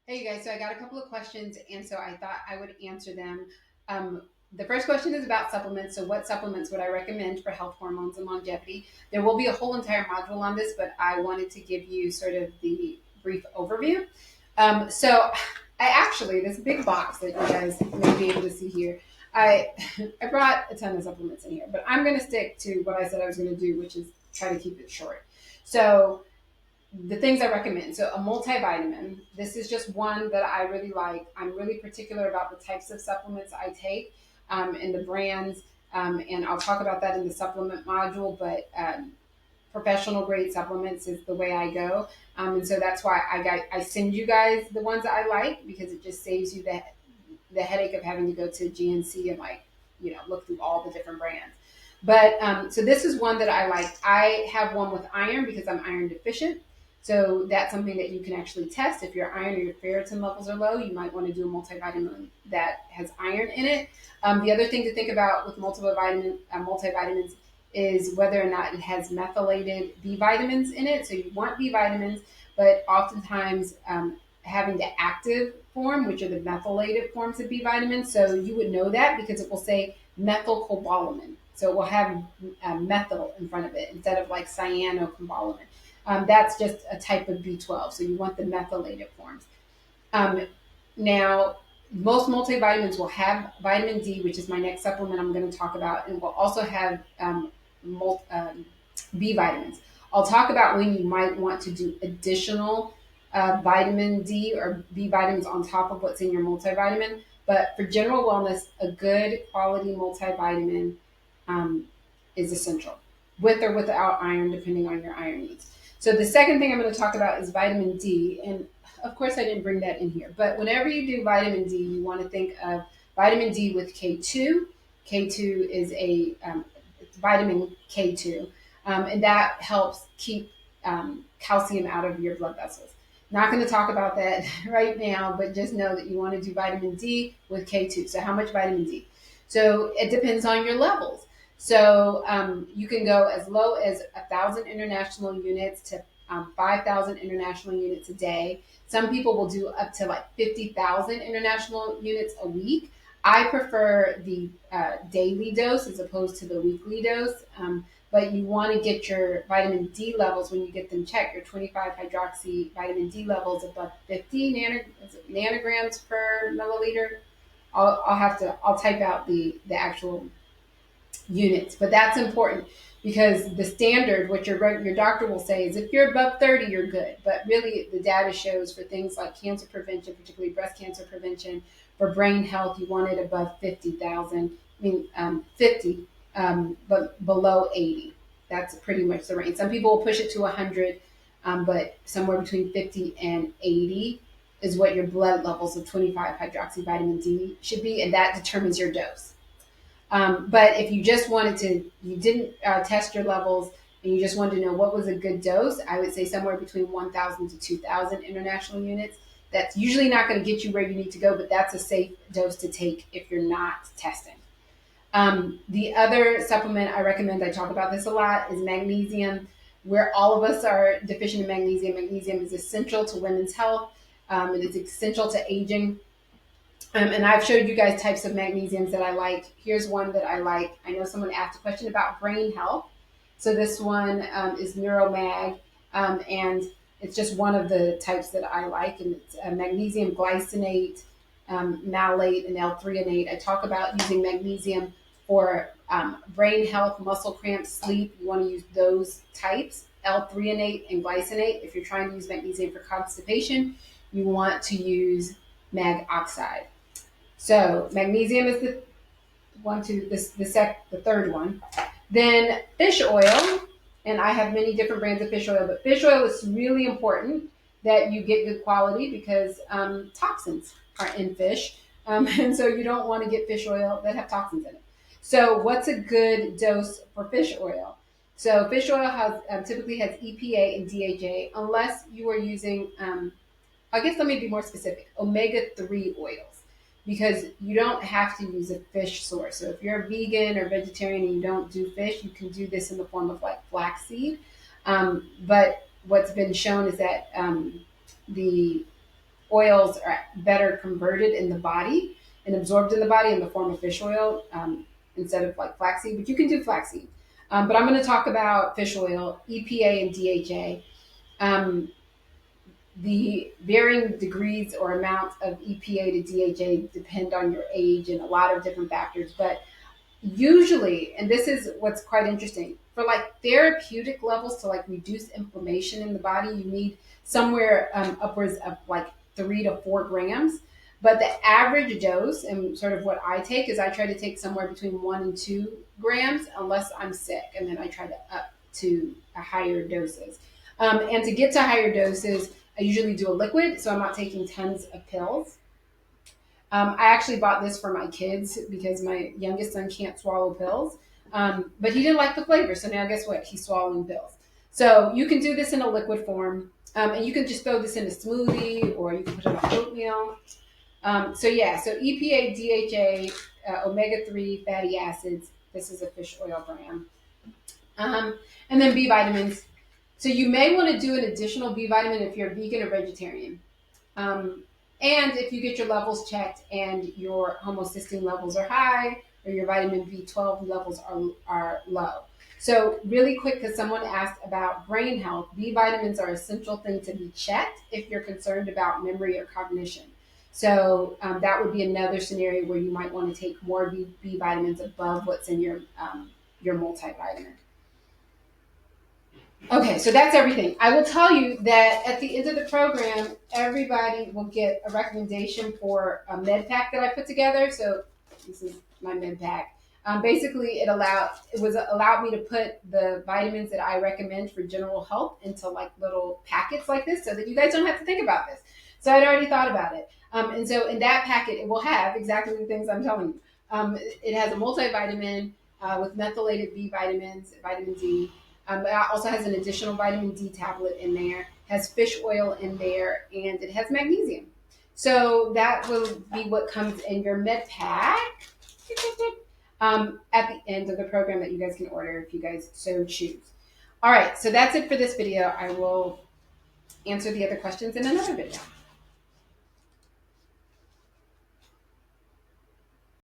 Hey, you guys, so I got a couple of questions, and so I thought I would answer them. The first question is about supplements. So, what supplements would I recommend for health, hormones, and longevity? There will be a whole entire module on this, but I wanted to give you sort of the brief overview. So, I actually, this big box that you guys may be able to see here, I I brought a ton of supplements in here, but I'm going to stick to what I said I was going to do, which is try to keep it short. So, the things I recommend. So a multivitamin. This is just one that I really like. I'm really particular about the types of supplements I take and the brands. And I'll talk about that in the supplement module. But professional grade supplements is the way I go. And so that's why I send you guys the ones that I like because it just saves you the headache of having to go to GNC and look through all the different brands. But so this is one that I like. I have one with iron because I'm iron deficient. So that's something that you can actually test. If your iron or your ferritin levels are low, you might want to do a multivitamin that has iron in it. The other thing to think about with multivitamins is whether or not it has methylated B vitamins in it. So you want B vitamins, but oftentimes having the active form, which are the methylated forms of B vitamins. So you would know that because it will say methylcobalamin. So it will have methyl in front of it instead of like cyanocobalamin. That's just a type of B12. So you want the methylated forms. Um, Now, most multivitamins will have vitamin D, which is my next supplement I'm going to talk about, and will also have B vitamins. I'll talk about when you might want to do additional vitamin D or B vitamins on top of what's in your multivitamin. But for general wellness, a good quality multivitamin um, is essential, with or without iron, depending on your iron needs. So the second thing I'm going to talk about is vitamin D. And of course, I didn't bring that in here. But whenever you do vitamin D, you want to think of vitamin D with K2. K2 is vitamin K2, and that helps keep calcium out of your blood vessels. Not going to talk about that right now, but just know that you want to do vitamin D with K2. So, how much vitamin D? So, it depends on your levels. So, you can go as low as 1,000 international units to 5,000 international units a day. Some people will do up to like 50,000 international units a week. I prefer the daily dose as opposed to the weekly dose. But you want to get your vitamin D levels when you get them checked. Your 25 hydroxy vitamin D levels above 50 nanograms per milliliter. I'll type out the actual units, but that's important because the standard, what your doctor will say, is if you're above 30, you're good. But really, the data shows for things like cancer prevention, particularly breast cancer prevention, for brain health, you want it above 50,000. 50, but below 80. That's pretty much the range. Some people will push it to 100, but somewhere between 50 and 80 is what your blood levels of 25 hydroxy vitamin D should be, and that determines your dose. But if you just wanted to, you didn't test your levels and you just wanted to know what was a good dose, I would say somewhere between 1,000 to 2,000 international units. That's usually not going to get you where you need to go, but that's a safe dose to take if you're not testing. The other supplement I recommend, I talk about this a lot, is magnesium. Where all of us are deficient in magnesium, magnesium is essential to women's health. It is essential to aging. And I've showed you guys types of magnesiums that I like. Here's one that I like. I know someone asked a question about brain health. So this one is Neuromag, and it's just one of the types that I like. And it's magnesium glycinate, malate, and L-threonate. I talk about using magnesium for brain health, muscle cramps, sleep. You want to use those types, L-threonate and glycinate. If you're trying to use magnesium for constipation, you want to use mag oxide. So magnesium is the one, two, the third one. Then fish oil, and I have many different brands of fish oil, but fish oil is really important that you get good quality because toxins are in fish, and so you don't want to get fish oil that have toxins in it. So what's a good dose for fish oil? So fish oil typically has EPA and DHA, unless you are using I guess let me be more specific, omega-3 oils, because you don't have to use a fish source. So if you're a vegan or vegetarian and you don't do fish, you can do this in the form of like flaxseed. But what's been shown is that the oils are better converted in the body and absorbed in the body in the form of fish oil instead of like flaxseed, but you can do flaxseed. But I'm going to talk about fish oil, EPA and DHA. Um, the varying degrees or amounts of EPA to DHA depend on your age and a lot of different factors. But usually, and this is what's quite interesting, for like therapeutic levels to like reduce inflammation in the body, you need somewhere upwards of like 3 to 4 grams. But the average dose, and sort of what I take, is I try to take somewhere between 1 and 2 grams, unless I'm sick, and then I try to up to a higher doses. And to get to higher doses, I usually do a liquid, so I'm not taking tons of pills. I actually bought this for my kids because my youngest son can't swallow pills, but he didn't like the flavor. So now guess what? He's swallowing pills. So you can do this in a liquid form, and you can just throw this in a smoothie or you can put it on oatmeal. So EPA, DHA, omega-3 fatty acids. This is a fish oil brand. And then B vitamins. So you may want to do an additional B vitamin if you're vegan or vegetarian. And if you get your levels checked and your homocysteine levels are high or your vitamin B12 levels are low. So really quick, because someone asked about brain health, B vitamins are an essential thing to be checked if you're concerned about memory or cognition. So that would be another scenario where you might want to take more B vitamins above what's in your multivitamin. Okay, so that's everything. I will tell you that at the end of the program, everybody will get a recommendation for a med pack that I put together. So this is my med pack. Basically, it allowed me to put the vitamins that I recommend for general health into like little packets like this, so that you guys don't have to think about this. So I'd already thought about it, and so in that packet, it will have exactly the things I'm telling you. It has a multivitamin with methylated B vitamins, vitamin D. It also has an additional vitamin D tablet in there, has fish oil in there, and it has magnesium. So that will be what comes in your med pack at the end of the program that you guys can order if you guys so choose. All right, so that's it for this video. I will answer the other questions in another video.